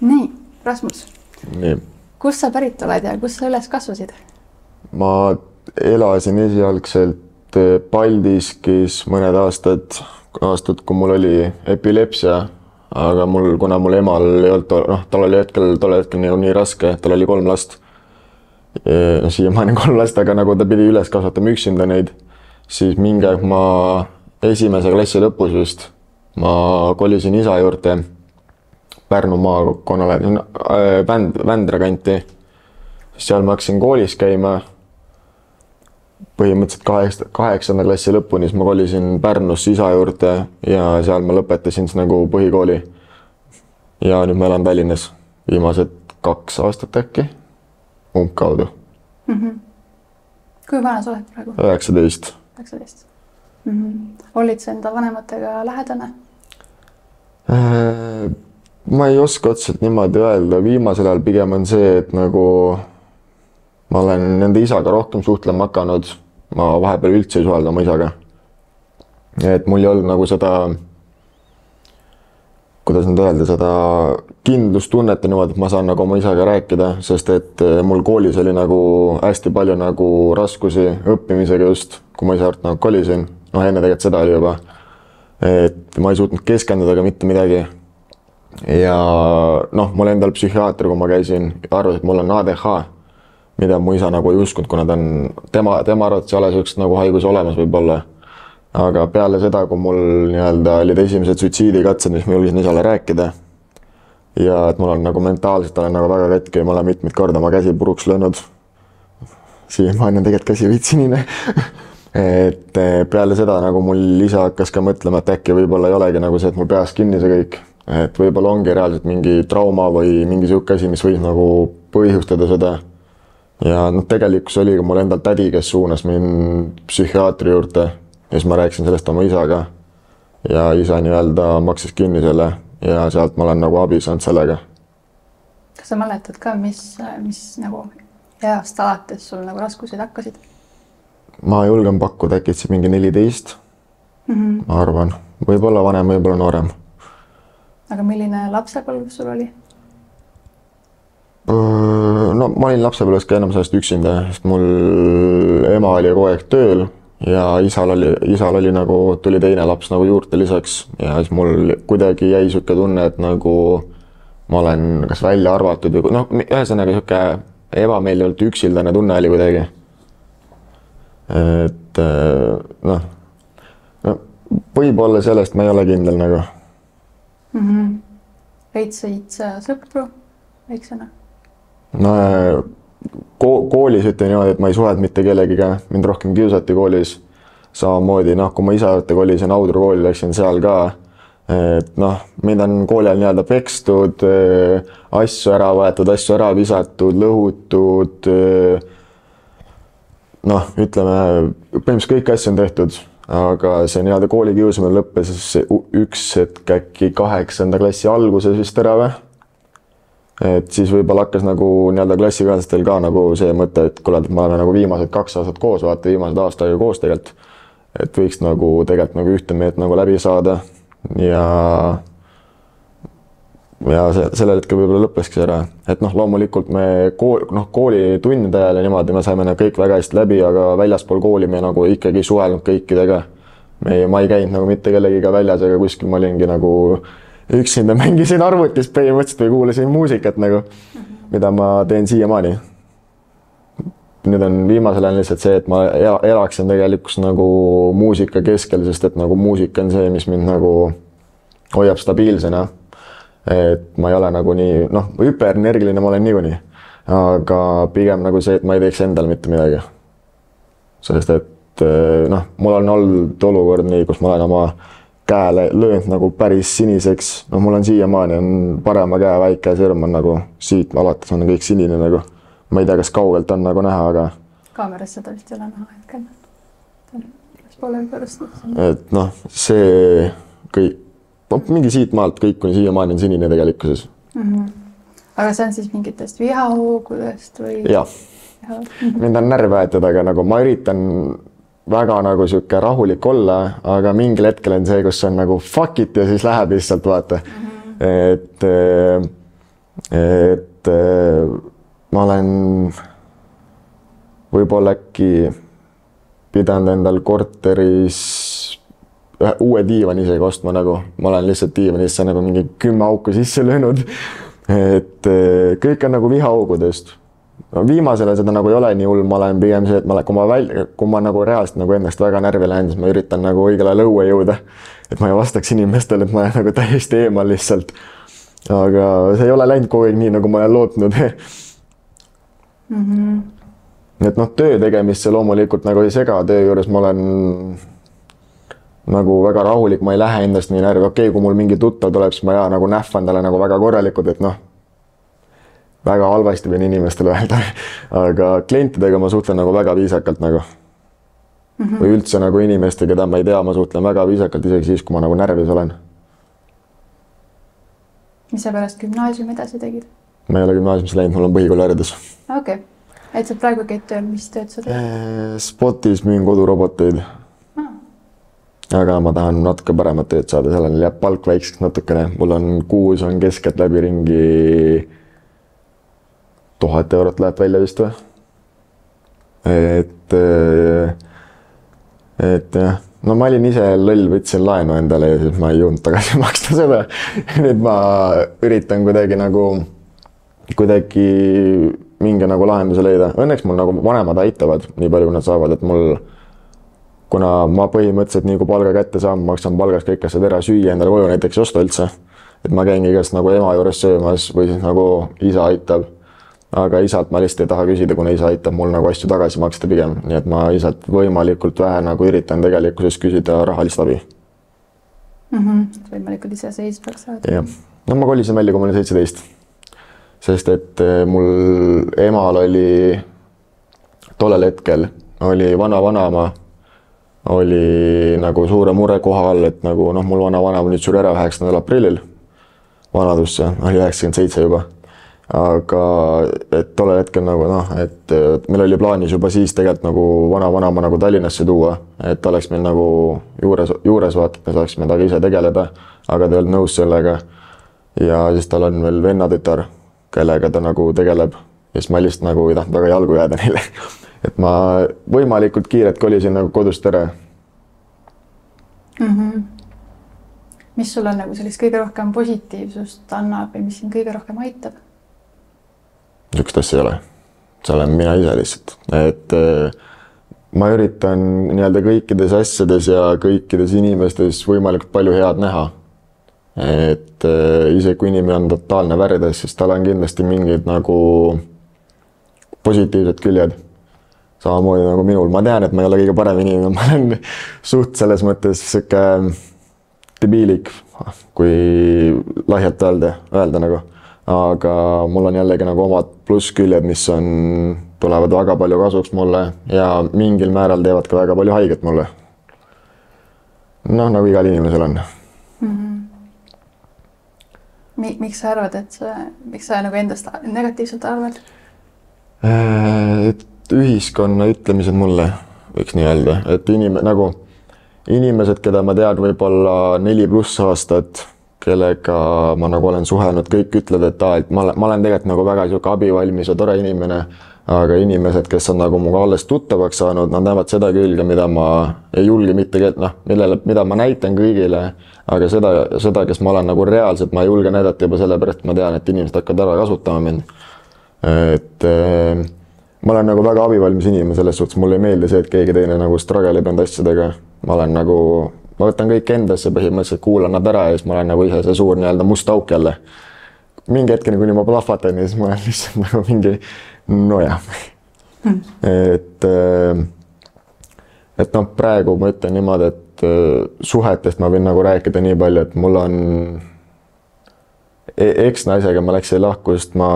Nii, Rasmus. Nii. Kus sa pärit oled ja kus sa üles kasvasid? Ma elasin esialgselt Paldiskis mõned aastad, kui mul oli epilepsia, aga kuna mul emal ei olnud, tal oli tol hetkel nii raske, tal oli 3 last. Siiamaani 3 last, aga nagu ta pidi üles kasvatama üksinda neid, siis mingi aeg ma esimese klassi lõpus vist, ma kolisin isa juurde Pärnu maakonnale, Vändra kanti. Seal ma hakkasin koolis käima. Põhimõtteliselt 8. klassi lõpuni, siis ma kolisin Pärnusse isa juurde ja seal ma lõpetasin nagu põhikooli. Ja nüüd ma elan Tallinnas viimased 2 aastat äkki, umbkaudu. Kui vana sa oled praegu? 19. 19. Olid sa enda vanematega lähedane? Ma ei oska otseselt niimoodi öelda, viimasel ajal pigem on see, et nagu ma olen nende isaga rohkem suhtlema hakanud, ma vahepeal üldse ei suhelda oma isaga. Et mul ei olnud nagu seda, kuidas nüüd öelda, seda kindlustunnet niimoodi, et ma saan nagu oma isaga rääkida, sest et mul koolis oli nagu hästi palju nagu raskusi õppimisega just, kui ma isa juurde nagu kolisin. Enne tegelikult seda oli juba, et ma ei suutnud keskenduda ka mitte midagi. Ja mul endal psühhiaatri, kui ma käisin, arvas, et mul on ADH, mida mu isa nagu ei uskunud, kuna tema arvates ei ole sellist nagu haigus olemas võib-olla. Aga peale seda, kui mul olid esimesed suitsiidikatsed, mis ma julgesin isale rääkida ja et mul on nagu mentaalselt olen nagu väga katki ja ma olen mitmeid korda oma käsi puruks löönud. Siiamaani on tegelikult käsi veits sinine. Et peale seda nagu mul isa hakkas ka mõtlema, et äkki võib-olla ei olegi nagu see, et mul peas kinni see kõik. Et võib-olla ongi reaalselt mingi trauma või mingi siuke asi, mis võis nagu põhjustada seda. Ja tegelikult oli ka mul endal tädi, kes suunas mind psühhiaatri juurde ja siis ma rääkisin sellest oma isaga ja isa maksis kinni selle ja sealt ma olen nagu abi saanud sellega. Kas sa mäletad ka, mis nagu east alates sul nagu raskused hakkasid? Ma julgen pakkuda äkki mingi 14, ma arvan. Võib-olla vanem, võib-olla noorem. Aga milline lapsepõlv sul oli? Ma olin lapsepõlves ka enam sellest üksinda, sest mul ema oli kogu aeg tööl ja isal oli nagu, tuli teine laps nagu juurde lisaks ja siis mul kuidagi jäi siuke tunne, et nagu ma olen kas välja arvatud või ühesõnaga siuke ebameeldivalt üksildane tunne oli kuidagi. Et võib-olla sellest ma ei ole kindel nagu. Leidsid sa sõpru väiksena? Koolis ütlen niimoodi, et ma ei suhelnud mitte kellegiga, mind rohkem kiusati koolis. Samamoodi, kui ma isa juurde kolisin Audru kooli, läksin seal ka. Et mind on kooli ajal pekstud, asju ära võetud, asju ära visatud, lõhutud. Ütleme, põhimõtteliselt kõik asju on tehtud. Aga see kooli kiusamine lõppes üks hetk äkki 8. klassi alguses vist ära või? Et siis võib-olla hakkas nagu klassikaaslastel ka nagu see mõte, et kuule, et me oleme nagu viimased 2 aastat koos, vaata viimased aastaga koos tegelikult. Et võiks nagu tegelikult nagu ühte meet nagu läbi saada ja sellel hetkel võib-olla lõppeski ära. Et loomulikult me kooli tundide ajal ja niimoodi me saime kõik väga hästi läbi, aga väljaspool kooli me nagu ikkagi suhelnud kõikidega. Ma ei käinud nagu mitte kellegiga väljas, aga kuskil ma olingi nagu üksinda mängisin arvutis põhimõtteliselt või kuulasin muusikat nagu, mida ma teen siiamaani. Nüüd on viimasel ajal lihtsalt see, et ma elaksin tegelikult nagu muusika keskel, sest et nagu muusika on see, mis mind nagu hoiab stabiilsena. Et ma ei ole nagu nii, hüperenergiline ma olen niikuinii, aga pigem nagu see, et ma ei teeks endal mitte midagi. Sest et mul on olnud olukord nii, kus ma olen oma käele löönud nagu päris siniseks. Mul on siiamaani on parema käe väike sõrm on nagu siit alates on kõik sinine nagu. Ma ei tea, kas kaugelt on nagu näha, aga... Kaameras seda vist ei ole näha hetkel. Pole pärast. Et see kõik, mingi siit maalt kõik kuni siiamaani on sinine tegelikkuses. Aga see on siis mingitest vihahoogudest või? Jah. Mind on närv aetud, aga nagu ma üritan väga nagu siuke rahulik olla, aga mingil hetkel on see, kus on nagu fuck it ja siis läheb lihtsalt vaata. Et et ma olen võib-olla äkki pidanud endal korteris ühe uue diivani isegi ostma nagu. Ma olen lihtsalt diivanisse nagu mingi 10 auku sisse löönud. Et kõik on nagu vihaugudest. Viimasele seda nagu ei ole nii hull, ma olen pigem see, et kui ma nagu reaalselt nagu endast väga närvi lähen, siis ma üritan nagu õigele lõue jõuda. Et ma ei vastaks inimestele, et ma olen nagu täiesti eemal lihtsalt. Aga see ei ole läinud kogu aeg nii, nagu ma olen lootnud. Et noh, töö tegemist see loomulikult nagu ei sega. Töö juures ma olen nagu väga rahulik, ma ei lähe endast nii närvi. Okei, kui mul mingi tuttav tuleb, siis ma nagu nähvan talle nagu väga korralikud, et noh, väga halvasti võin inimestele öelda. Aga klientidega ma suhtlen nagu väga viisakalt nagu. Või üldse nagu inimeste, keda ma ei tea, ma suhtlen väga viisakalt isegi siis, kui ma nagu närvis olen. Mis sa pärast gümnaasiumi edasi tegid? Ma ei ole gümnaasiumisse läinud, mul on põhikooliharidus. Okei. Et sa praegu käid tööl, mis tööd sa teed? Spotis müün koduroboteid. Aga ma tahan natuke paremat tööd saada, sellel jääb palk väikseks natukene. Mul on kuus on keskelt läbi ringi 1000 eurot läheb välja vist või? Et jah, no ma olin ise lõll, võtsin laenu endale ja siis ma ei jõudnud tagasi maksta seda. Nüüd ma üritan kuidagi mingi nagu lahenduse leida. Õnneks mul nagu vanemad aitavad nii palju, kui nad saavad, et kuna ma põhimõtteliselt nii kui palga kätte saan, maksan palgas kõik asjad ära, süüa endale koju näiteks osta üldse. Et ma käingi igast nagu ema juures söömas või siis nagu isa aitab. Aga isalt ma lihtsalt ei taha küsida, kuna isa aitab mul nagu asju tagasi maksta pigem. Nii et ma isalt võimalikult vähe nagu üritan tegelikkuses küsida rahalist abi. Võimalikult ise seisvaks saada. Jah. No ma kolisin välja, kui ma olin 17. Sest et mul emal oli tollel hetkel oli vana-vanaema oli nagu suure mure kohal, et nagu noh, mul vana-vanaema nüüd suri ära 9. aprillil vanadusse, oli 97 juba. Aga et tollel hetkel nagu noh, et meil oli plaanis juba siis tegelikult nagu vana-vanaema nagu Tallinnasse tuua, et ta oleks meil nagu juures vaata, et me saaksime taga ise tegeleda, aga ta ei olnud nõus sellega. Ja siis tal on veel vennatütar, kellega ta nagu tegeleb ja siis ma lihtsalt nagu ei tahtnud väga jalgu jääda neile. Et ma võimalikult kiiret kolisin nagu kodust ära. Mis sul on nagu sellist kõige rohkem positiivsust annab ja mis sind kõige rohkem aitab? Niisugust asja ei ole. See olen mina ise lihtsalt. Et ma üritan nii-öelda kõikides asjades ja kõikides inimestes võimalikult palju head näha. Et ise kui inimene on totaalne värdes, siis tal on kindlasti mingid nagu positiivsed küljed. Samamoodi nagu minul. Ma tean, et ma ei ole kõige parem inimene. Ma olen suht selles mõttes siuke debiilik, kui lahjalt öelda nagu. Aga mul on jällegi nagu omad plussküljed, mis tulevad väga palju kasuks mulle ja mingil määral teevad ka väga palju haiget mulle. Noh, nagu igal inimesel on. Miks sa arvad, miks sa nagu endast negatiivselt arvad? Et ühiskonna ütlemised mulle, võiks nii öelda, et inimesed, keda ma tean võib-olla 4+ aastat, kellega ma nagu olen suhelnud, kõik ütlevad, et ma olen tegelikult nagu väga siuke abivalmis ja tore inimene, aga inimesed, kes on nagu muga alles tuttavaks saanud, nad näevad seda külge, mida ma ei julge mitte, mida ma näitan kõigile, aga seda, kes ma olen nagu reaalselt, ma ei julge näidata juba sellepärast, ma tean, et inimesed hakkavad ära kasutama mind. Et ma olen nagu väga abivalmis inimene selles suhtes, mulle ei meeldi see, et keegi teine nagu struggle ib enda asjadega. Ma võtan kõik endasse põhimõtteliselt, kuulan nad ära ja siis ma olen nagu ise see suur nii-öelda must auk jälle. Mingi hetkeni, kuni ma plahvatan ja siis ma olen lihtsalt nagu mingi noja. Et noh, praegu ma ütlen niimoodi, et suhetest ma võin nagu rääkida nii palju, et mul on eksnaisega ma läksin lahku, sest me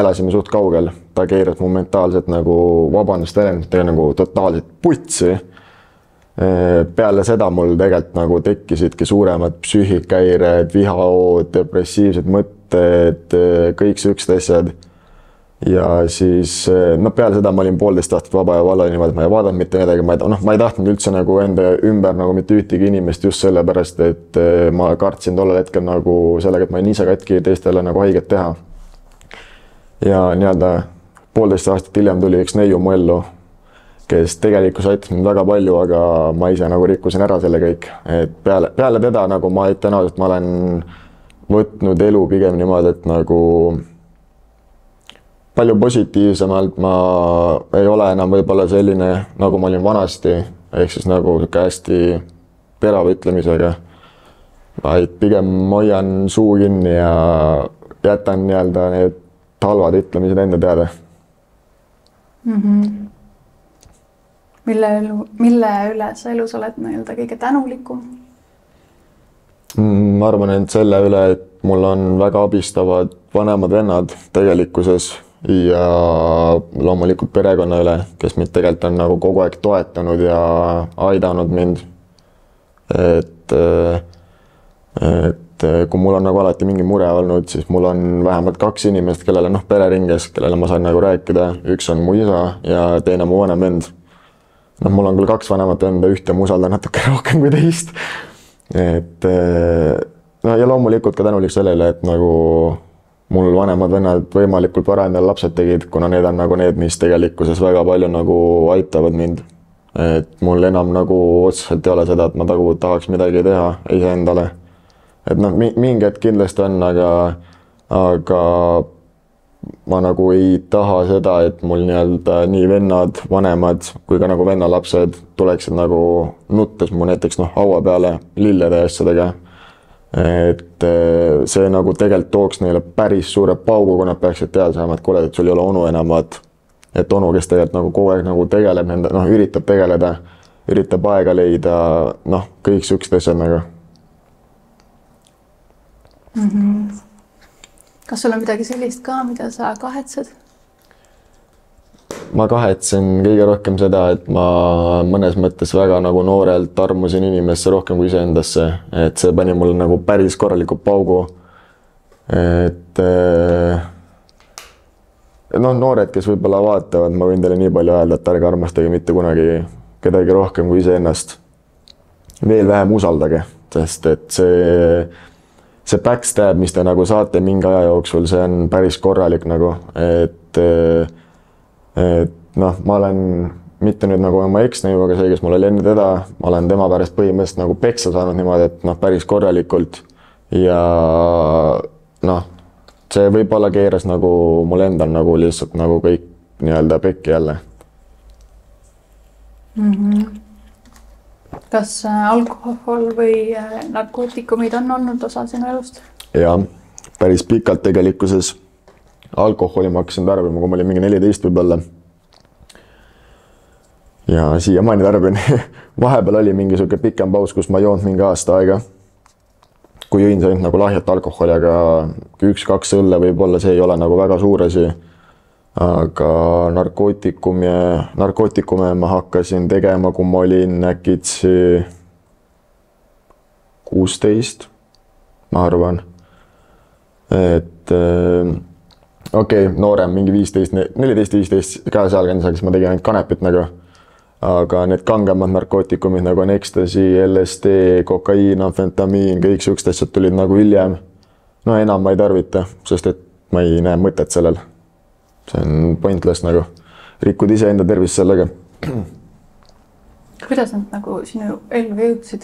elasime suht kaugel. Ta keeras mu mentaalselt nagu vabandust väljendustega nagu totaalselt putsi. Peale seda mul tegelikult nagu tekkisidki suuremad psüühikahäired, vihahood, depressiivsed mõtted, kõik siuksed asjad. Ja siis peale seda ma olin 1,5 aastat vaba ja valla niimoodi, et ma ei vaadanud mitte midagi, ma ei tahtnud üldse nagu enda ümber nagu mitte ühtegi inimest just sellepärast, et ma kartsin tollel hetkel nagu sellega, et ma ei ise katki teistele nagu haiget teha. ja nii-öelda 1,5 aastat hiljem tuli üks neiu mu ellu, kes tegelikult aitas mind väga palju, aga ma ise nagu rikkusin ära selle kõik. Et peale teda nagu ma ütlen ausalt, ma olen võtnud elu pigem niimoodi, et nagu palju positiivsemalt, ma ei ole enam võib-olla selline, nagu ma olin vanasti, ehk siis nagu hästi terava ütlemisega, vaid pigem hoian suu kinni ja jätan nii-öelda need halvad ütlemised enda teada. Mille üle sa elus oled nii-öelda kõige tänulikum? Ma arvan, et selle üle, et mul on väga abistavad vanemad vennad tegelikkuses ja loomulikult perekonna üle, kes mind tegelikult on nagu kogu aeg toetanud ja aidanud mind. Et kui mul on nagu alati mingi mure olnud, siis mul on vähemalt 2 inimest, kellele pereringes, kellele ma saan nagu rääkida. Üks on mu isa ja teine mu vanem vend. Mul on küll 2 vanemat venda, ühte ma usaldan natuke rohkem kui teist. Et ja loomulikult ka tänulik sellele, et nagu mul vanemad vennad võimalikult vara endale lapsed tegid, kuna need on nagu need, mis tegelikkuses väga palju nagu aitavad mind. Et mul enam nagu otseselt ei ole seda, et ma tahaks midagi teha iseendale. Et mingi hetk kindlasti on, aga ma nagu ei taha seda, et mul nii-öelda nii vennad, vanemad kui ka nagu vennalapsed tuleksid nagu nuttes mu näiteks haua peale lillede ja asjadega. Et see nagu tegelikult tooks neile päris suure paugu, kui nad peaksid teada saama, et kuule, et sul ei ole onu enam, et onu, kes tegelikult nagu kogu aeg nagu tegeleb nende, üritab tegeleda, üritab aega leida, kõik siuksed asjad nagu. Kas sul on midagi sellist ka, mida sa kahetsed? Ma kahetsen kõige rohkem seda, et ma mõnes mõttes väga nagu noorelt armusin inimesse rohkem kui iseendasse, et see pani mulle nagu päris korraliku paugu. Et noored, kes võib-olla vaatavad, ma võin teile nii palju öelda, et ärge armastage mitte kunagi kedagi rohkem kui iseennast. Veel vähem usaldage, sest et see backstab, mis te nagu saate mingi aja jooksul, see on päris korralik nagu, et ma olen mitte nüüd nagu oma eksneiu, aga see, kes mul oli enne teda, ma olen tema pärast põhimõtteliselt nagu peksa saanud niimoodi, et päris korralikult ja see võib-olla keeras nagu mul endal nagu lihtsalt nagu kõik nii-öelda pekki jälle. Kas alkohol või narkootikumid on olnud osa sinu elust? Ja, päris pikalt tegelikkuses alkoholi ma hakkasin tarbima, kui ma olin mingi 14 võib-olla. Ja siiamaani tarbin. Vahepeal oli mingi suke pikem paus, kus ma joonud mingi aasta aega. Kui jõin see nagu lahjat alkoholi, aga 1-2 õlle võib-olla see ei ole nagu väga suur asi. Aga narkootikume ma hakkasin tegema, kui ma olin äkitsi 16, ma arvan. Et noorem, mingi 14-15 ka sealkandis, kes ma tegin ainult kanepit nagu. Aga need kangemad narkootikumid nagu on ecstasy, LSD, kokaiin, amfetamiin, kõik siuksed asjad tulid nagu hiljem. Enam ma ei tarvita, sest et ma ei näe mõtet sellel. See on pointless nagu. Rikkud ise enda tervist sellega. Kuidas nad nagu sinu ellu jõudsid?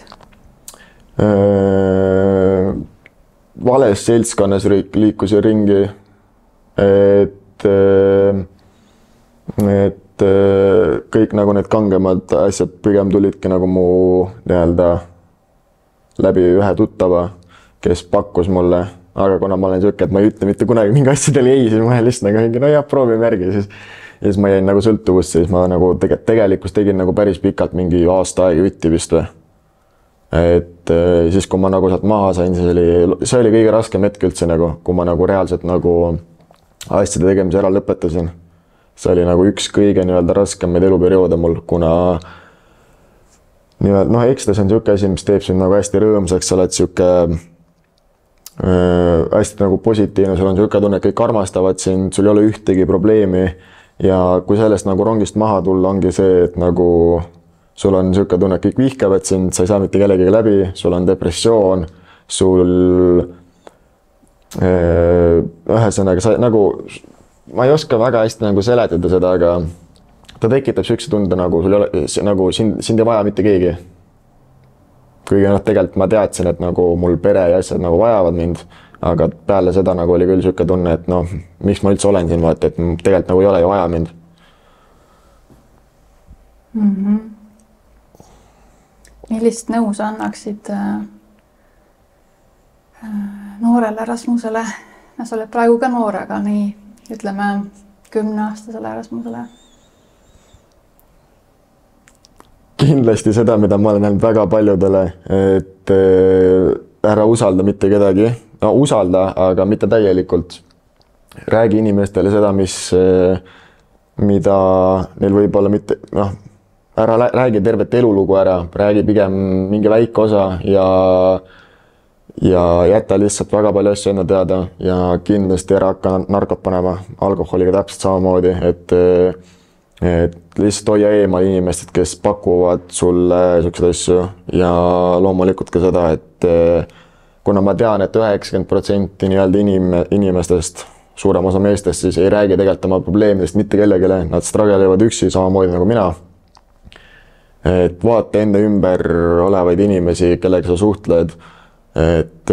Vales seltskonnas liikusin ringi, et kõik nagu need kangemad asjad pigem tulidki nagu mu nii-öelda läbi ühe tuttava, kes pakkus mulle, aga kuna ma olen siuke, et ma ei ütle mitte kunagi mingi asjadele ei, siis ma lihtsalt nagu mingi, proovime järgi, siis ma jäin nagu sõltuvusse, siis ma nagu tegelikult tegin nagu päris pikalt mingi aasta aega ütti vist või. Et siis, kui ma nagu sealt maha sain, see oli kõige raskem hetk üldse nagu, kui ma nagu reaalselt nagu asjade tegemise ära lõpetasin. See oli nagu üks kõige nii-öelda raskemaid eluperioode mul, kuna ekstas on siuke asi, mis teeb sind nagu hästi rõõmsaks, sa oled siuke hästi nagu positiivne, sul on siuke tunne, et kõik armastavad sind, sul ei ole ühtegi probleemi ja kui sellest nagu rongist maha tulla, ongi see, et nagu sul on siuke tunne, et kõik vihkavad sind, sa ei saa mitte kellegagi läbi, sul on depressioon, sul ühesõnaga sa nagu ma ei oska väga hästi nagu seletada seda, aga ta tekitab siukse tunde nagu sul ei ole, nagu sind ei vaja mitte keegi. Kuigi tegelikult ma teadsin, et nagu mul pere ja asjad nagu vajavad mind, aga peale seda nagu oli küll siuke tunne, et noh, miks ma üldse olen siin, vaata, et tegelikult nagu ei ole ju vaja mind. Millist nõu sa annaksid noorele Rasmusele? Sa oled praegu ka noor, aga nii ütleme 10-aastasele Rasmusele. Kindlasti seda, mida ma olen näinud väga paljudele, et ära usalda mitte kedagi. No, usalda, aga mitte täielikult. Räägi inimestele seda, mida neil võib olla mitte, noh, ära räägi tervet elulugu ära, räägi pigem mingi väike osa ja jäta lihtsalt väga palju asju enne teada ja kindlasti ära hakka narkot panema, alkoholiga täpselt samamoodi, et lihtsalt hoia eemal inimestest, kes pakuvad sulle selliseid asju ja loomulikult ka seda, et kuna ma tean, et 90% nii-öelda inimestest, suurem osa meestest, siis ei räägi tegelikult oma probleemidest mitte kellegile, nad stragelevad üksi samamoodi nagu mina. Et vaata enda ümber olevaid inimesi, kellega sa suhtled, et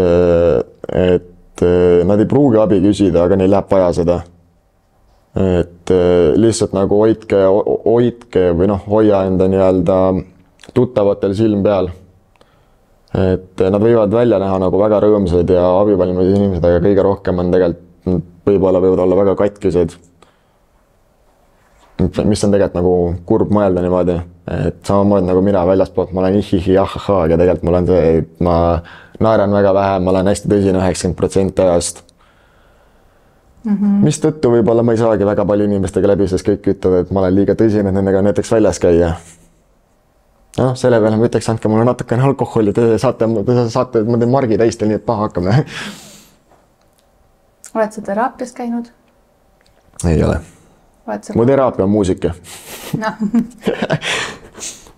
nad ei pruugi abi küsida, aga neil läheb vaja seda. Et lihtsalt nagu hoidke või noh, hoia enda nii-öelda tuttavatel silm peal. Et nad võivad välja näha nagu väga rõõmsad ja abivalmid inimesed, aga kõige rohkem on tegelikult võivad olla väga katkised. Mis on tegelikult nagu kurb mõelda niimoodi, et samamoodi nagu mina väljaspoolt, ma olen ihihi, ahha, aga tegelikult mul on see, et ma naeran väga vähe, ma olen hästi tõsine 90% ajast. Mis tõttu võib-olla ma ei saagi väga palju inimestega läbi, sest kõik ütlevad, et ma olen liiga tõsine, et nendega näiteks väljas käia. No, selle peale ma ütleks, andke mulle natukene alkoholi, te saate, ma teen margi täis, teil nii et paha hakkame. Oled sa teraapias käinud? Ei ole. Mu teraapia on muusika.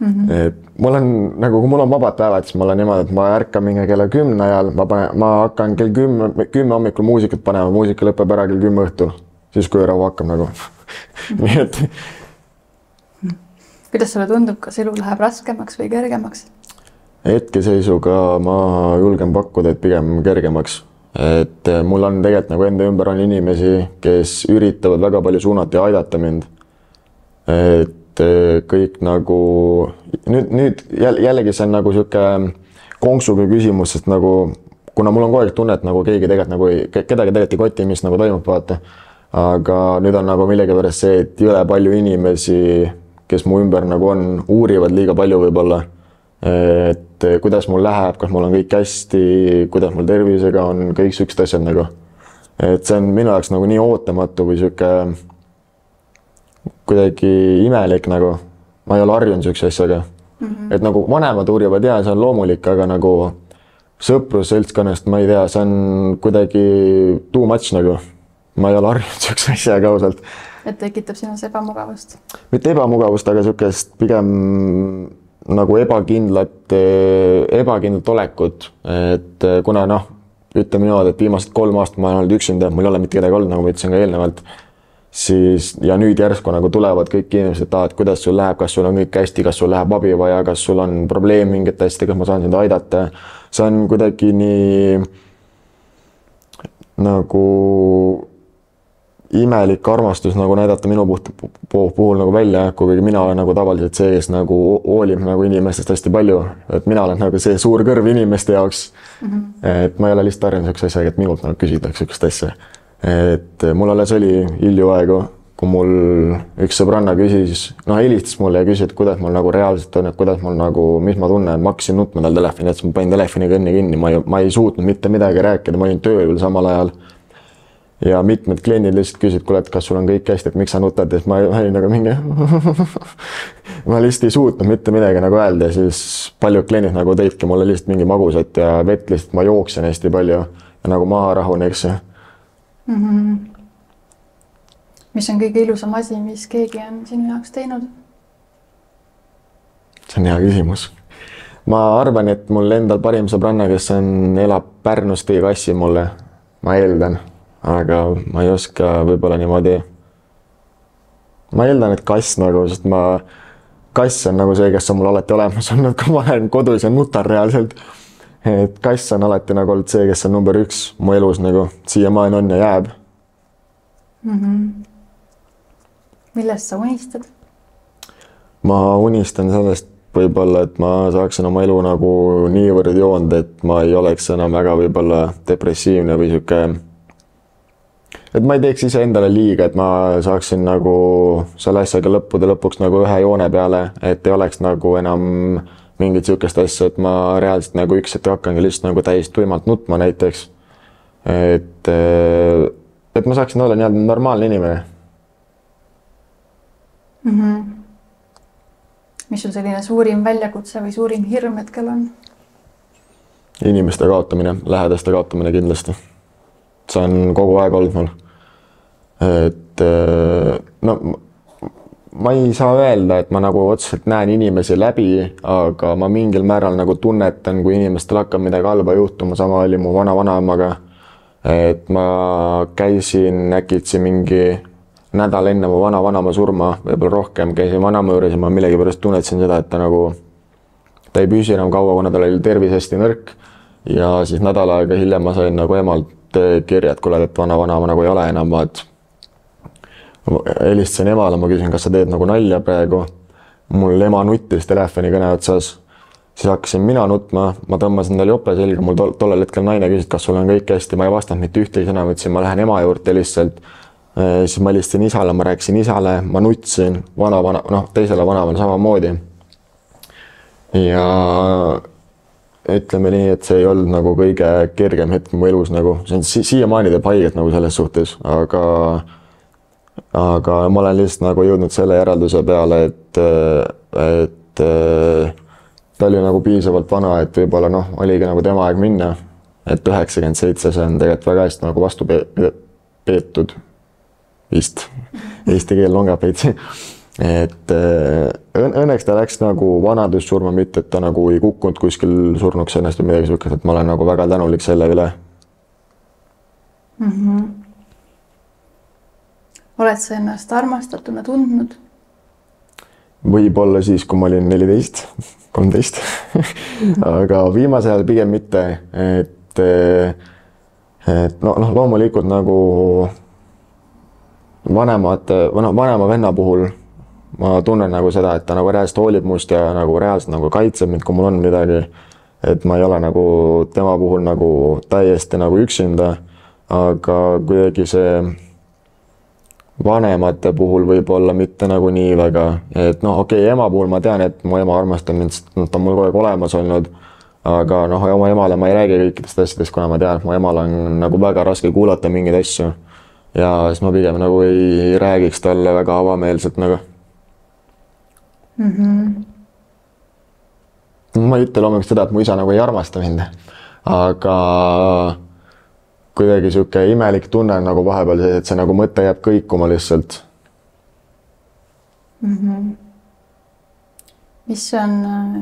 Mul on, nagu kui mul on vabad päevad, siis mul on niimoodi, et ma ärkan mingi kella 10 ajal, ma hakkan kell 10 hommikul muusikat panema, muusika lõpeb ära kell 10 õhtul, siis kui rahu hakkab nagu. Nii et... Kuidas sulle tundub, kas elu läheb raskemaks või kergemaks? Hetkeseisuga ma julgen pakkuda, et pigem kergemaks. Et mul on tegelikult nagu enda ümber on inimesi, kes üritavad väga palju suunata ja aidata mind. Et kõik nagu, nüüd jällegi see on nagu siuke konksuga küsimus, sest nagu, kuna mul on kogu aeg tunne, et nagu keegi tegelikult nagu kedagi tegelikult ei koti, mis nagu toimub, vaata. Aga nüüd on nagu millegipärast see, et jõle palju inimesi, kes mu ümber nagu on, uurivad liiga palju võib-olla. Et kuidas mul läheb, kas mul on kõik hästi, kuidas mul tervisega on, kõik siuksed asjad nagu. Et see on minu jaoks nagu nii ootamatu või siuke kuidagi imelik nagu. Ma ei ole harjunud siukse asjaga. Et nagu vanemad uurivad ja see on loomulik, aga nagu sõprus seltskonnast, ma ei tea, see on kuidagi too much nagu. Ma ei ole harjunud siukse asjaga ausalt. Et tekitab sinus ebamugavust? Mitte ebamugavust, aga siukest pigem nagu ebakindlat olekut, et kuna noh, ütleme niimoodi, et viimased 3 aastat ma olen olnud üksinda, mul ei ole mitte kedagi olnud, nagu ma ütlesin ka eelnevalt, siis ja nüüd järsku nagu tulevad kõik inimesed, et kuidas sul läheb, kas sul on kõik hästi, kas sul läheb abi vaja, kas sul on probleem mingit hästi, kas ma saan sind aidata. See on kuidagi nii nagu imelik armastus nagu näidata minu puhul nagu välja, kuigi mina olen nagu tavaliselt see, kes nagu hoolib nagu inimestest hästi palju, et mina olen nagu see suur kõrv inimeste jaoks. Et ma ei ole lihtsalt harjunud siukse asjaga, et minult nagu küsitakse siukest asja. Et mul alles oli hiljaaegu, kui mul üks sõbranna küsis, helistas mulle ja küsis, et kuidas mul nagu reaalselt on, et kuidas mul nagu, mis ma tunnen, ma hakkasin nutma tal telefoni, et ma panin telefoni kinni, ma ei suutnud mitte midagi rääkida, ma olin tööl samal ajal. Ja mitmed kliendid lihtsalt küsisid, kuule, et kas sul on kõik hästi, et miks sa nutad, et ma olin nagu mingi ma lihtsalt ei suutnud mitte midagi nagu öelda ja siis paljud kliendid nagu tõidki mulle lihtsalt mingi magusat ja vett lihtsalt ma jooksen hästi palju ja nagu maha rahuneks. Mis on kõige ilusam asi, mis keegi on sinu jaoks teinud? See on hea küsimus. Ma arvan, et mul endal parim sõbranna, kes elab Pärnus, tõi kassi mulle, ma eeldan. aga ma ei oska võib-olla niimoodi. Ma eeldan, et kass nagu, sest kass on nagu see, kes on mul alati olemas olnud, kui ma olen kodus ja nutan reaalselt. Et kass on alati nagu olnud see, kes on number 1 mu elus nagu siiamaani on ja jääb. Millest sa unistad? Ma unistan sellest võib-olla, et ma saaksin oma elu nagu niivõrd joond, et ma ei oleks enam väga võib-olla depressiivne või siuke, et ma ei teeks ise endale liiga, et ma saaksin nagu selle asjaga lõppude lõpuks nagu ühe joone peale, et ei oleks nagu enam mingit siukest asja, et ma reaalselt nagu üks hetk hakkangi lihtsalt nagu täiesti tuimalt nutma näiteks. Et ma saaksin olla nii-öelda normaalne inimene. Mis sul selline suurim väljakutse või suurim hirm hetkel on? Inimeste kaotamine, lähedaste kaotamine kindlasti. See on kogu aeg olnud mul. Et no ma ei saa öelda, et ma nagu otseselt näen inimesi läbi, aga ma mingil määral nagu tunnetan, kui inimestel hakkab midagi halba juhtuma, sama oli mu vana-vanaemaga. Et ma käisin äkitsi mingi nädal enne mu vana-vanaema surma, võib-olla rohkem, käisin vanaema juures ja ma millegipärast tunnetasin seda, et ta ei püsi enam kaua, kuna tal oli tervis hästi nõrk. Ja siis nädal aega hiljem ma sain nagu emalt kirja, et kuule, et vana-vanaema nagu ei ole enam, vaat helistasin emale, ma küsin, kas sa teed nagu nalja praegu. Mul ema nuttis telefoni kõne otsas. Siis hakkasin mina nutma, ma tõmbasin tal jope selga, mul tollel hetkel naine küsis, kas sul on kõik hästi, ma ei vastanud mitte ühtegi sõna, mõtlesin, ma lähen ema juurde lihtsalt. Siis ma helistasin isale, ma rääkisin isale, ma nutsin teisele vanemale samamoodi. Ja ütleme nii, et see ei olnud nagu kõige kergem hetk mu elus nagu, see on siiamaani teeb haiget nagu selles suhtes, aga ma olen lihtsalt nagu jõudnud selle järelduse peale, et ta oli nagu piisavalt vana, et võib-olla oligi nagu tema aeg minna, et 97, see on tegelikult väga hästi nagu vastu peetud. Vist. Eesti keel longab veits. Et õnneks ta läks nagu vanadussurma, mitte et ta nagu ei kukkunud kuskil surnuks ennast või midagi sukest, et ma olen nagu väga tänulik selle üle. Oled sa ennast armastatuna tundnud? Võib-olla siis, kui ma olin 14, 13, aga viimasel ajal pigem mitte, et loomulikult nagu vanema venna puhul ma tunnen nagu seda, et ta nagu reaalselt hoolib must ja nagu reaalselt nagu kaitseb mind, kui mul on midagi, et ma ei ole nagu tema puhul nagu täiesti nagu üksinda, aga kuidagi see vanemate puhul võib-olla mitte nagu nii väga, et okei, ema puhul ma tean, et mu ema armastab mind, sest ta on mul kogu aeg olemas olnud, aga oma emale ma ei räägi kõikidest asjadest, kuna ma tean, et mu emal on nagu väga raske kuulata mingeid asju. Ja siis ma pigem nagu ei räägiks talle väga avameelselt nagu. Ma ei ütle loomulikult seda, et mu isa nagu ei armasta mind, aga kuidagi siuke imelik tunne on nagu vahepeal see, et see nagu mõte jääb kõikuma lihtsalt. Mis on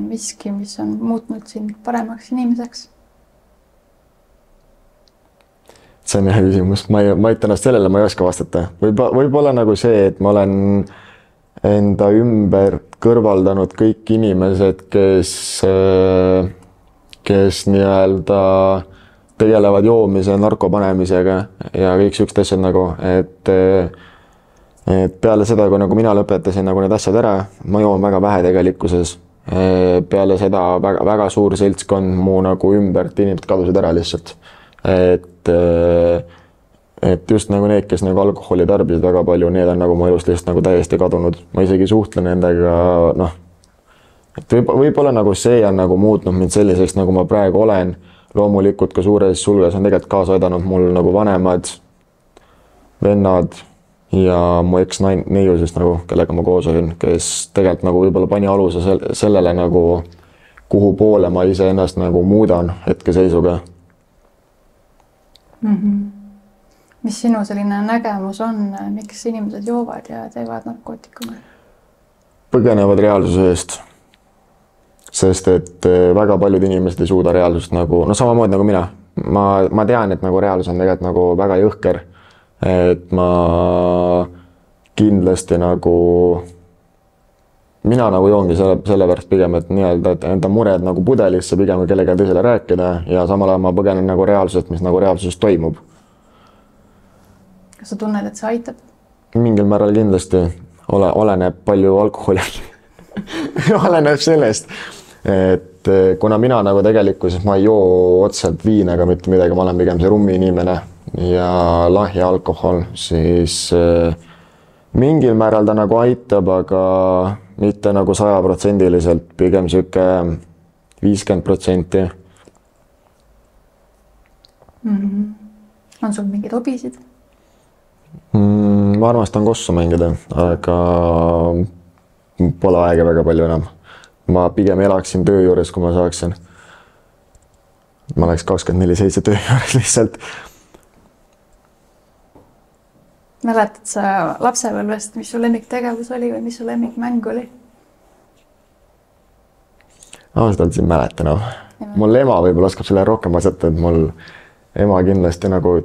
miski, mis on muutnud sind paremaks inimeseks? See on hea küsimus. Ma ütlen ennast sellele, ma ei oska vastata. Võib-olla nagu see, et ma olen enda ümber kõrvaldanud kõik inimesed, kes nii-öelda tegelevad joomise, narkopanemisega ja kõik siuksed asjad nagu, et peale seda, kui nagu mina lõpetasin nagu need asjad ära, ma joon väga vähe tegelikkuses. Peale seda väga suur seltskond mu nagu ümbert inimesed kadusid ära lihtsalt. Et just nagu need, kes nagu alkoholi tarbisid väga palju, need on nagu mu elust lihtsalt nagu täiesti kadunud. Ma isegi suhtlen nendega, et võib-olla nagu see on nagu muutnud mind selliseks, nagu ma praegu olen. Loomulikult ka suures sulges on tegelikult kaasa aidanud mul nagu vanemad, vennad ja mu eks-neiusest nagu, kellega ma koos olin, kes tegelikult nagu võib-olla pani aluse sellele nagu, kuhu poole ma ise ennast nagu muudan hetkeseisuga. Mis sinu selline nägemus on, miks inimesed joovad ja teevad narkootikume? Põgenevad reaalsuse eest. Sest et väga paljud inimesed ei suuda reaalsust nagu, samamoodi nagu mina. Ma tean, et nagu reaalsus on tegelikult nagu väga jõhker, et ma kindlasti nagu, mina nagu joongi sellepärast pigem, et nii-öelda, et enda mured nagu pudelisse pigem kellega teisele rääkida ja samal ajal ma põgenen nagu reaalsusest, mis nagu reaalsuses toimub. Kas sa tunned, et see aitab? Mingil määral kindlasti. Oleneb palju alkoholi. Oleneb sellest, et kuna mina nagu tegelikkuses ma ei joo otseselt viina ega mitte midagi, ma olen pigem see rummi inimene ja lahja alkohol, siis mingil määral ta nagu aitab, aga mitte nagu 100%, pigem siuke 50%. On sul mingid hobisid? Ma armastan kossu mängida, aga pole aega väga palju enam. Ma pigem elaksin töö juures, kui ma saaksin. Ma oleks 24/7 töö juures lihtsalt. Mäletad sa lapsepõlvest, mis su lemmiktegevus oli või mis su lemmikmäng oli? Aastalt siin mäletan. Mul ema võib-olla oskab selle rohkem vastata, et mul ema kindlasti nagu,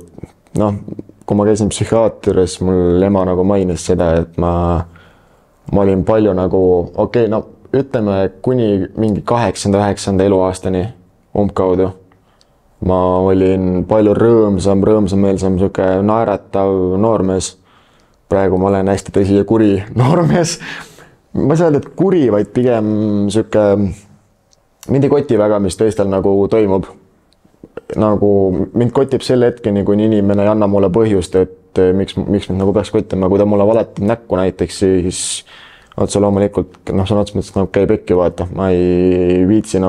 kui ma käisin psühhiaatris, mul ema nagu mainis seda, et ma olin palju nagu, ütleme kuni mingi 8-9 eluaastani umbkaudu. Ma olin palju rõõmsameelsam, siuke naeratav noormees. Praegu ma olen hästi tõsi ja kuri noormees. Ma ei saa öelda, et kuri, vaid pigem siuke, mind ei koti väga, mis teistel nagu toimub. Nagu mind kotib selle hetkeni, kui inimene ei anna mulle põhjust, et miks mind nagu peaks kotima. Kui ta mulle valetab näkku näiteks, siis otse loomulikult, sõna otsa mõttes nagu käib äkki vaata. Ma ei viitsi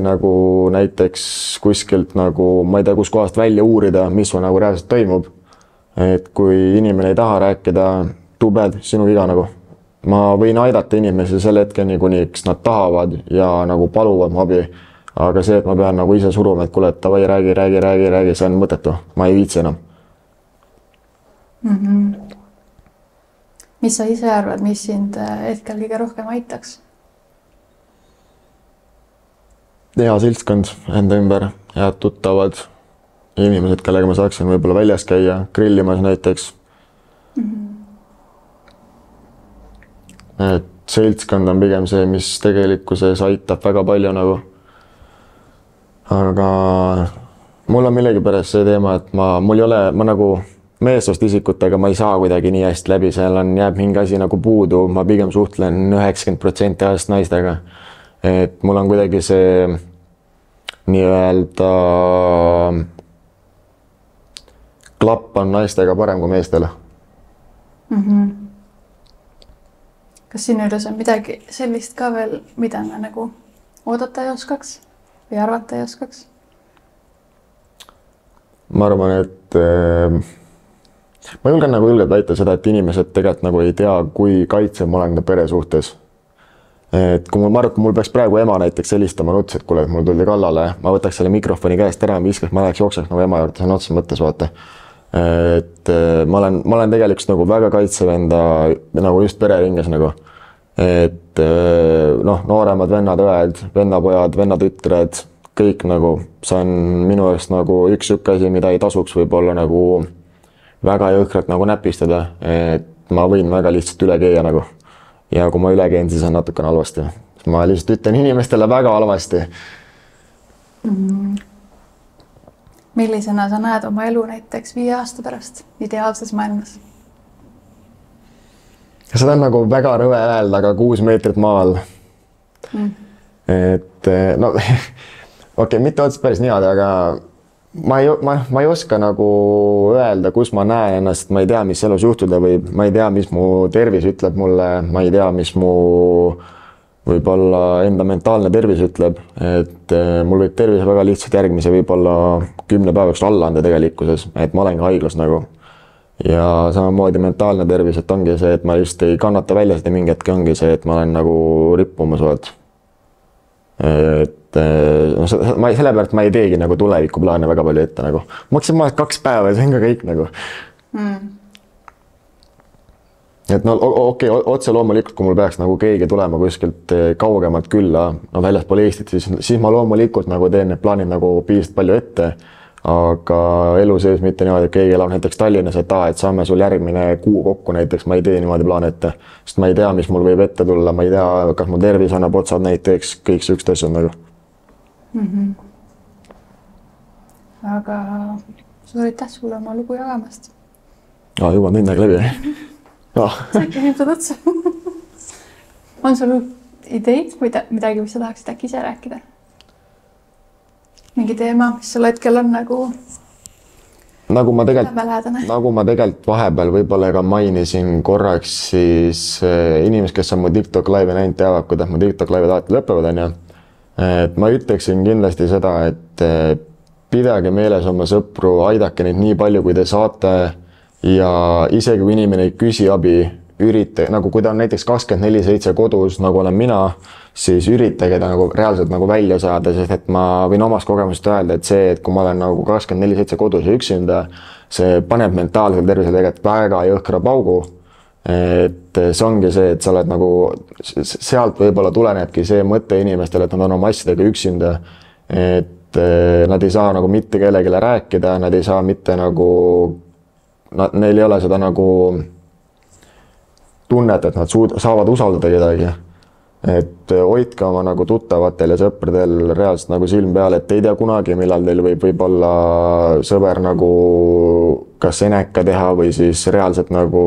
nagu näiteks kuskilt nagu, ma ei tea, kus kohast välja uurida, mis nagu reaalselt toimub. Et kui inimene ei taha rääkida, tubed, sinu viga nagu. Ma võin aidata inimesi selle hetkeni, kuniks nad tahavad ja nagu paluvad abi. Aga see, et ma pean nagu ise suruma, et kuule, et tavai, räägi, see on mõttetu. Ma ei viitsi enam. Mis sa ise arvad, mis sind hetkel kõige rohkem aitaks? Hea seltskond enda ümber, head tuttavad, inimesed, kellega ma saaksin võib-olla väljas käia, grillimas näiteks. Et seltskond on pigem see, mis tegelikkuses aitab väga palju nagu. Aga mul on millegipärast see teema, et ma nagu meessoost isikutega ma ei saa kuidagi nii hästi läbi, seal jääb mingi asi nagu puudu, ma pigem suhtlen 90% ajast naistega. Et mul on kuidagi see nii-öelda klapp on naistega parem kui meestele. Kas sinu juures on midagi sellist ka veel, mida me nagu oodata ei oskaks või arvata ei oskaks? Ma arvan, et ma julgen nagu julgelt väita seda, et inimesed tegelikult nagu ei tea, kui kaitsev ma olen pere suhtes. Et kui mul peaks praegu ema näiteks helistama nutsi, et kuule, et mul tuldi kallale, ma võtaks selle mikrofoni käest ära, ma läheks jookseks nagu ema juurde, see on otsa mõttes vaata. Et ma olen tegelikult nagu väga kaitsev enda nagu just pereringes nagu. Et nooremad vennad-õed, vennapojad, vennatütred, kõik nagu, see on minu eest nagu üks asi, mida ei tasuks võib-olla nagu väga jõhkralt nagu näpistada, et ma võin väga lihtsalt üle käia nagu. Ja kui ma üle käin, siis on natukene halvasti. Ma lihtsalt ütlen inimestele väga halvasti. Millisena sa näed oma elu näiteks 5 aasta pärast ideaalses maailmas? Seda on nagu väga rõve öelda, aga 6 meetrit maa all. Et mitte otseselt päris niimoodi, aga ma ei oska nagu öelda, kus ma näen ennast, ma ei tea, mis elus juhtuda võib, ma ei tea, mis mu tervis ütleb mulle, ma ei tea, mis mu võib-olla enda mentaalne tervis ütleb, et mul võib tervise väga lihtsalt järgmise võib-olla 10 päevaks alla anda tegelikkuses, et ma olen ka haiglas nagu. Ja samamoodi mentaalne tervis, et ongi see, et ma just ei kannata välja seda mingi hetki, ongi see, et ma olen nagu rippumas vaat. Et sellepärast ma ei teegi nagu tulevikuplaane väga palju ette nagu. Maksimaalselt 2 päeva ja see on ka kõik nagu. Et otse loomulikult, kui mul peaks nagu keegi tulema kuskilt kaugemalt külla, väljaspool Eestit, siis ma loomulikult nagu teen need plaanid nagu piisavalt palju ette. aga elu sees mitte niimoodi, et keegi elab näiteks Tallinnas, et saame sul järgmine kuu kokku näiteks, ma ei tee niimoodi plaane ette, sest ma ei tea, mis mul võib ette tulla, ma ei tea, kas mu tervis annab otsad näiteks, kõik siuksed asjad nagu. Aga suur aitäh sulle oma lugu jagamast. Juba on tund aega läbi. Säkki inimesed otsa. On sul ideid või midagi, mis sa tahaksid äkki ise rääkida? Mingi teema, mis sul hetkel on nagu ma tegelikult vahepeal võib-olla ka mainisin korraks siis inimesed, kes on mu TikTok live näinud, teavad, kuidas mu TikTok live alati lõpevad, on ju. Et ma ütleksin kindlasti seda, et pidage meeles oma sõpru, aidake neid nii palju, kui te saate ja isegi kui inimene ei küsi abi, ürite, nagu kui ta on näiteks 24/7 kodus, nagu olen mina, siis üritage ta nagu reaalselt nagu välja saada, sest et ma võin omast kogemusest öelda, et see, et kui ma olen nagu 24/7 kodus ja üksinda, see paneb mentaalsel tervisel tegelikult väga jõhkra paugu. Et see ongi see, et sa oled nagu, sealt võib-olla tulenebki see mõte inimestele, et nad on oma asjadega üksinda, et nad ei saa nagu mitte kellelegi rääkida, nad ei saa mitte nagu, neil ei ole seda nagu tunnet, et nad saavad usaldada kedagi. Et hoidke oma nagu tuttavatel ja sõpradel reaalselt nagu silm peal, et ei tea kunagi, millal teil võib-olla sõber nagu kas eneka teha või siis reaalselt nagu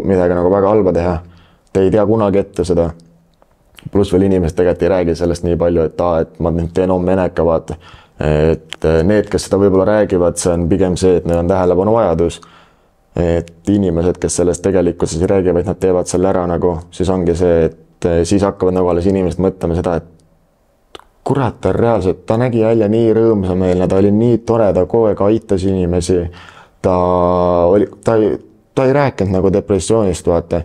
midagi nagu väga halba teha. Te ei tea kunagi ette seda. Pluss veel inimesed tegelikult ei räägi sellest nii palju, et ma nüüd teen homme eneka, vaata. Et need, kes seda võib-olla räägivad, see on pigem see, et neil on tähelepanu vajadus. Et inimesed, kes sellest tegelikult siis räägivad, nad teevad selle ära nagu, siis ongi see, et siis hakkavad nagu alles inimesed mõtlema seda, et kurat, ta reaalselt, ta nägi välja nii rõõmsameelne, ta oli nii tore, ta kogu aeg aitas inimesi, ta ei rääkinud nagu depressioonist, vaata.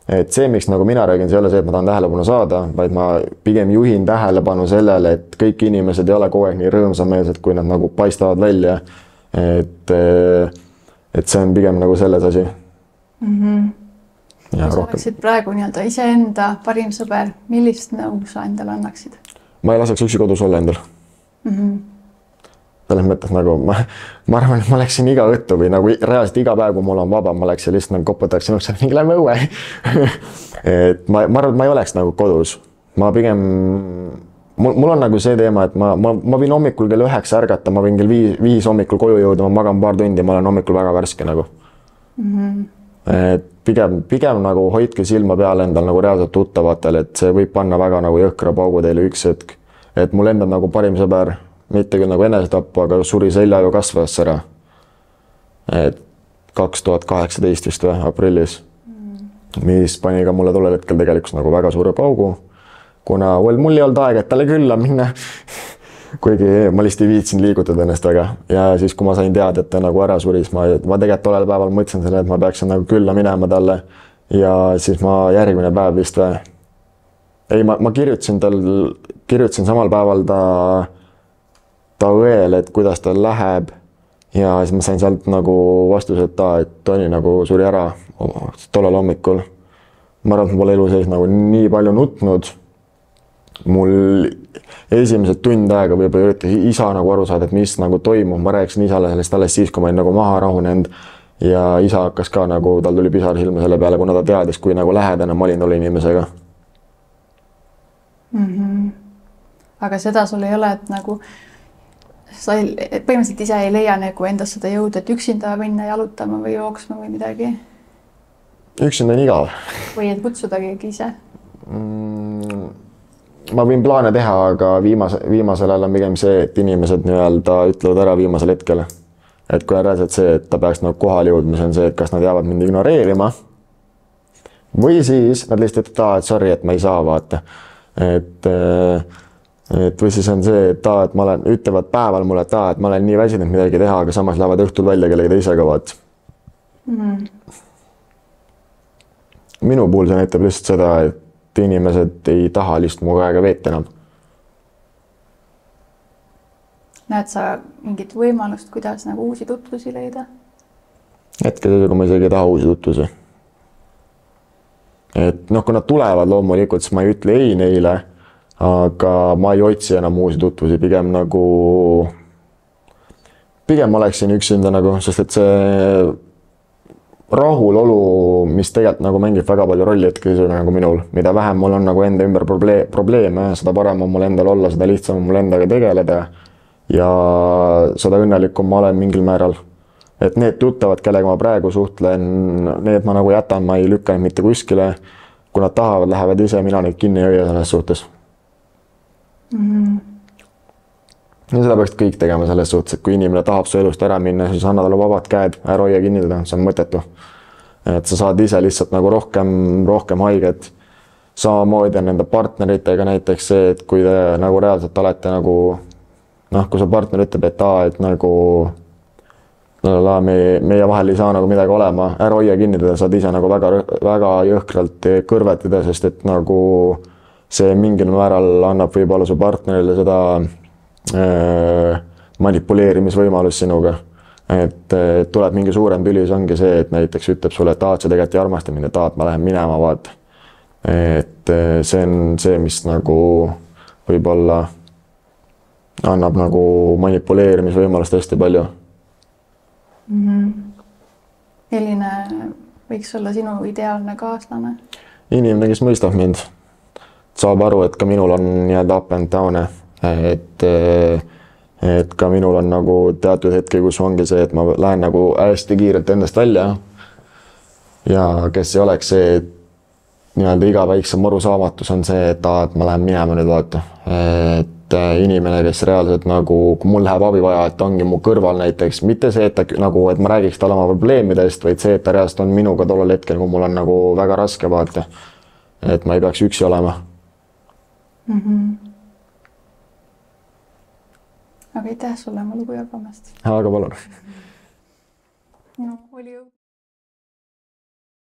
Et see, miks nagu mina räägin, see ei ole see, et ma tahan tähelepanu saada, vaid ma pigem juhin tähelepanu sellele, et kõik inimesed ei ole kogu aeg nii rõõmsameelsed, kui nad nagu paistavad välja. Et see on pigem nagu selles asi. Ja sa oleksid praegu nii-öelda iseenda parim sõber, millist nõu sa endale annaksid? Ma ei laseks üksi kodus olla endal. Selles mõttes nagu ma arvan, et ma läksin iga õhtu või nagu reaalselt iga päev, kui mul on vaba, ma läksin lihtsalt nagu koputaksin ukse, mingi lähme õue. Et ma arvan, et ma ei oleks nagu kodus. Ma pigem, mul on nagu see teema, et ma võin hommikul kell 9 ärgata, ma võin kell 5 hommikul koju jõuda, ma magan paar tundi, ma olen hommikul väga värske nagu. Et pigem nagu hoidke silma peal endal nagu reaalselt tuttavatel, et see võib panna väga nagu jõhkra paugu teile üks hetk. Et mul endal nagu parim sõber, mitte küll nagu enesetappu, aga suri selja ju kasvas ära. Et 2018 vist või aprillis, mis pani ka mulle tollel hetkel tegelikult nagu väga suure paugu, kuna mul ei olnud aega, et talle külla minna. Kuigi ma lihtsalt ei viitsinud liigutada ennast väga ja siis, kui ma sain teada, et ta nagu ära suris, ma tegelikult tollel päeval mõtlesin selle, et ma peaksin nagu külla minema talle ja siis ma järgmine päev vist või. Ei, ma kirjutasin samal päeval ta õel, et kuidas tal läheb ja siis ma sain sealt nagu vastuse, et Toni nagu suri ära tollel hommikul. Ma arvan, et ma pole elu sees nagu nii palju nutnud. Mul esimesed tund aega võib-olla üritas isa nagu aru saada, et mis nagu toimub. Ma rääkisin isale sellest alles siis, kui ma olin nagu maha rahunenud ja isa hakkas ka nagu, tal tuli pisar silma selle peale, kuna ta teadis, kui nagu lähedane ma olin tolle inimesega. Aga seda sul ei ole, et nagu sa põhimõtteliselt ise ei leia nagu endast seda jõudu, et üksinda minna jalutama või jooksma või midagi? Üksinda on igav. Või et kutsuda keegi ise? Ma võin plaane teha, aga viimasel ajal on pigem see, et inimesed nii-öelda ütlevad ära viimasel hetkel. Et kui on reaalselt see, et ta peaks nagu kohale jõudma, see on see, et kas nad jäävad mind ignoreerima või siis nad lihtsalt ütlevad, et sorry, et ma ei saa vaata. Et või siis on see, et ütlevad päeval mulle, et ma olen nii väsinud midagi teha, aga samas lähevad õhtul välja kellegi teisega vaata. Minu puhul see näitab lihtsalt seda, et inimesed ei taha lihtsalt mu aega veeta enam. Näed sa mingit võimalust, kuidas nagu uusi tutvusi leida? Hetkel, kui ma isegi ei taha uusi tutvusi. Et kui nad tulevad loomulikult, siis ma ei ütle ei neile, aga ma ei otsi enam uusi tutvusi, pigem nagu pigem oleksin üksinda nagu, sest et see rahulolu, mis tegelikult nagu mängib väga palju rolli hetkel nagu minul, mida vähem mul on nagu enda ümber probleeme, seda parem on mul endal olla, seda lihtsam on mul endaga tegeleda ja seda õnnelikum ma olen mingil määral. Et need tuttavad, kellega ma praegu suhtlen, need ma nagu jätan, ma ei lükka neid mitte kuskile. Kui nad tahavad, lähevad ise, mina neid kinni ei hoia selles suhtes. Ja seda peaks kõik tegema selles suhtes, et kui inimene tahab su elust ära minna, siis anna talle vabad käed, ära hoia kinni teda, see on mõttetu. Et sa saad ise lihtsalt nagu rohkem haiget. Samamoodi on nende partneritega näiteks see, et kui te nagu reaalselt olete nagu, kui sa partner ütleb, et nagu meie vahel ei saa nagu midagi olema, ära hoia kinni teda, saad ise nagu väga jõhkralt kõrvetida, sest et nagu see mingil määral annab võib-olla su partnerile seda manipuleerimisvõimalus sinuga. Et tuleb mingi suurem tüli, see ongi see, et näiteks ütleb sulle, et sa tegelikult ei armasta mind, et ma lähen minema, vaata. Et see on see, mis nagu võib-olla annab nagu manipuleerimisvõimalust hästi palju. Milline võiks olla sinu ideaalne kaaslane? Inimene, kes mõistab mind. Saab aru, et ka minul on nii-öelda up and down, et ka minul on nagu teatud hetki, kus ongi see, et ma lähen nagu hästi kiirelt endast välja ja kes ei oleks see, et nii-öelda iga väiksem morusaamatus on see, et ma lähen minema nüüd vaata. Et inimene, kes reaalselt nagu, kui mul läheb abi vaja, et ongi mu kõrval näiteks, mitte see, et ma räägiks talle oma probleemidest, vaid see, et ta reaalselt on minuga tollel hetkel, kui mul on nagu väga raske vaata. Et ma ei peaks üksi olema. Aga aitäh sulle oma lugu jagamast. Aga palun. Oli jõud.